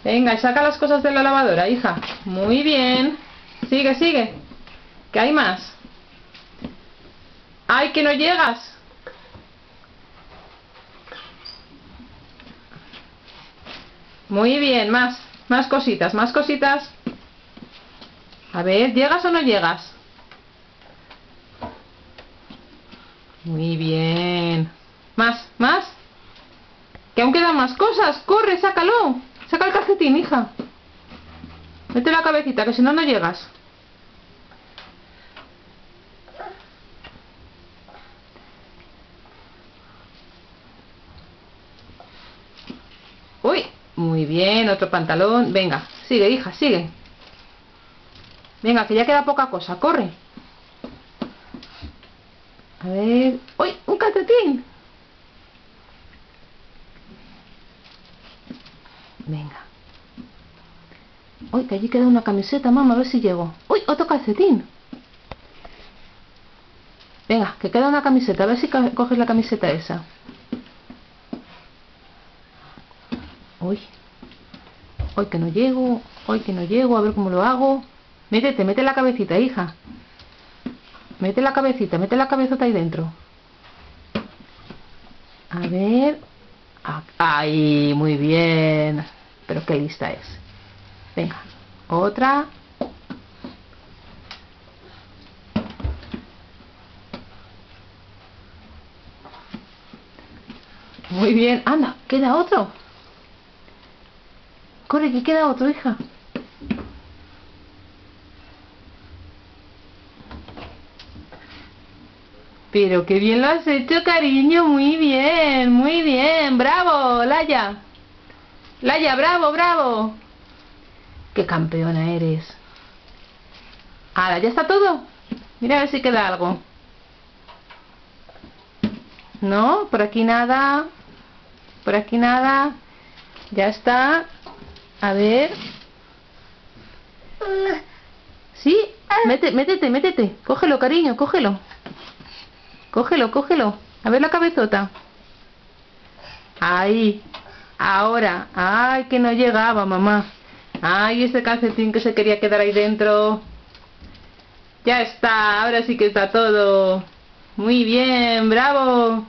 Venga, saca las cosas de la lavadora, hija. Muy bien. Sigue, sigue. ¿Qué hay más? ¡Ay, que no llegas! Muy bien, más. Más cositas, más cositas. A ver, ¿llegas o no llegas? Muy bien. Más, más. Que aún quedan más cosas. ¡Corre, sácalo! Saca el calcetín, hija. Mete la cabecita, que si no, no llegas. Uy, muy bien, otro pantalón. Venga, sigue, hija, sigue. Venga, que ya queda poca cosa, corre. A ver... ¡Uy, un calcetín! Venga. Uy, que allí queda una camiseta, mamá, a ver si llego. ¡Uy, otro calcetín! Venga, que queda una camiseta, a ver si coges la camiseta esa. Uy. Hoy que no llego, hoy que no llego, a ver cómo lo hago. Métete, mete la cabecita, hija. Mete la cabecita, mete la cabezota ahí dentro. A ver. ¡Ahí! Muy bien. Pero qué lista es. Venga, otra. Muy bien. Anda, queda otro. Corre, que queda otro, hija. Pero qué bien lo has hecho, cariño. Muy bien, muy bien. ¡Bravo, Laia! Laia, bravo, bravo. ¡Qué campeona eres! Ahora, ¿ya está todo? Mira a ver si queda algo. No, por aquí nada. Por aquí nada. Ya está. A ver. ¿Sí? Métete, métete. Cógelo, cariño, cógelo. Cógelo, cógelo. A ver la cabezota. Ahí. Ahora. Ay, que no llegaba, mamá. Ay, ese calcetín que se quería quedar ahí dentro. Ya está. Ahora sí que está todo. Muy bien, bravo.